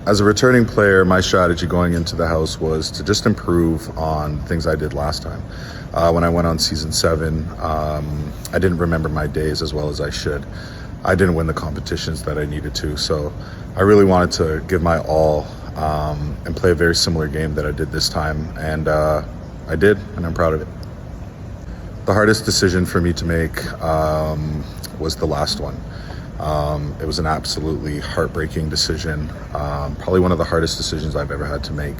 As a returning player, my strategy going into the house was to just improve on things I did last time. When I went on season 7, I didn't remember my days as well as I should. I didn't win the competitions that I needed to, so I really wanted to give my all and play a very similar game that I did this time, and I did, and I'm proud of it. The hardest decision for me to make was the last one. It was an absolutely heartbreaking decision, probably one of the hardest decisions I've ever had to make.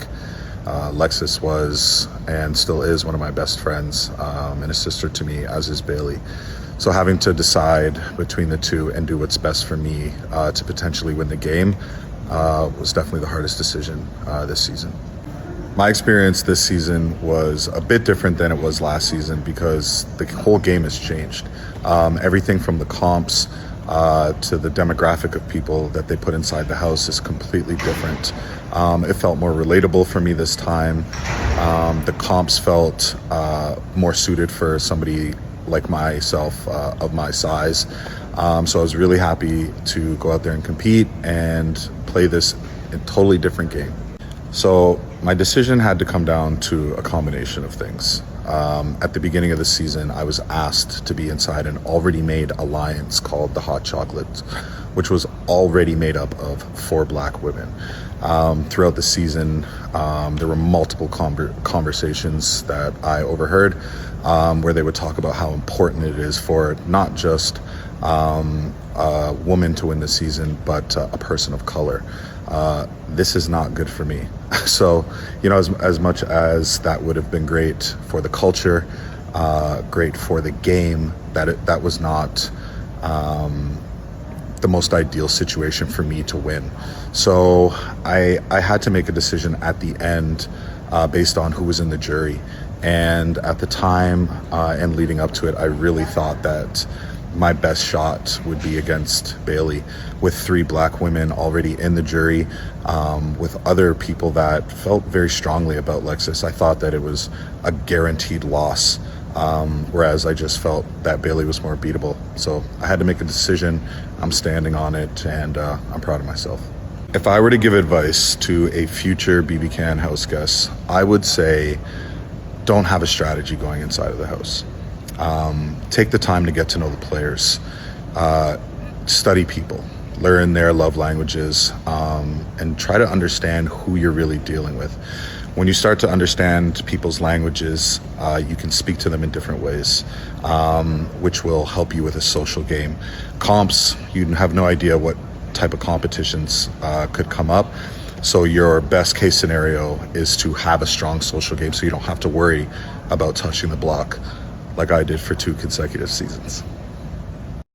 Lexus was and still is one of my best friends and a sister to me, as is Bayleigh. So having to decide between the two and do what's best for me to potentially win the game was definitely the hardest decision this season. My experience this season was a bit different than it was last season because the whole game has changed. Everything from the comps to the demographic of people that they put inside the house is completely different. It felt more relatable for me this time. The comps felt more suited for somebody like myself, of my size. So I was really happy to go out there and compete and play this totally different game. So my decision had to come down to a combination of things. At the beginning of the season, I was asked to be inside an already made alliance called the Hot Chocolate, which was already made up of 4 black women. Throughout the season, there were multiple conversations that I overheard where they would talk about how important it is for not just a woman to win the season, but a person of color. This is not good for me. So, you know, as much as that would have been great for the culture, great for the game, that was not the most ideal situation for me to win. So I had to make a decision at the end based on who was in the jury. And at the time and leading up to it, I really thought that my best shot would be against Bayleigh, with 3 black women already in the jury, with other people that felt very strongly about Lexus. I thought that it was a guaranteed loss, whereas I just felt that Bayleigh was more beatable. So I had to make a decision. I'm standing on it, and I'm proud of myself. If I were to give advice to a future BBCAN house guest, I would say don't have a strategy going inside of the house. Take the time to get to know the players, study people, learn their love languages, and try to understand who you're really dealing with. When you start to understand people's languages, you can speak to them in different ways, which will help you with a social game. Comps, you have no idea what type of competitions could come up. So your best case scenario is to have a strong social game so you don't have to worry about touching the block like I did for 2 consecutive seasons.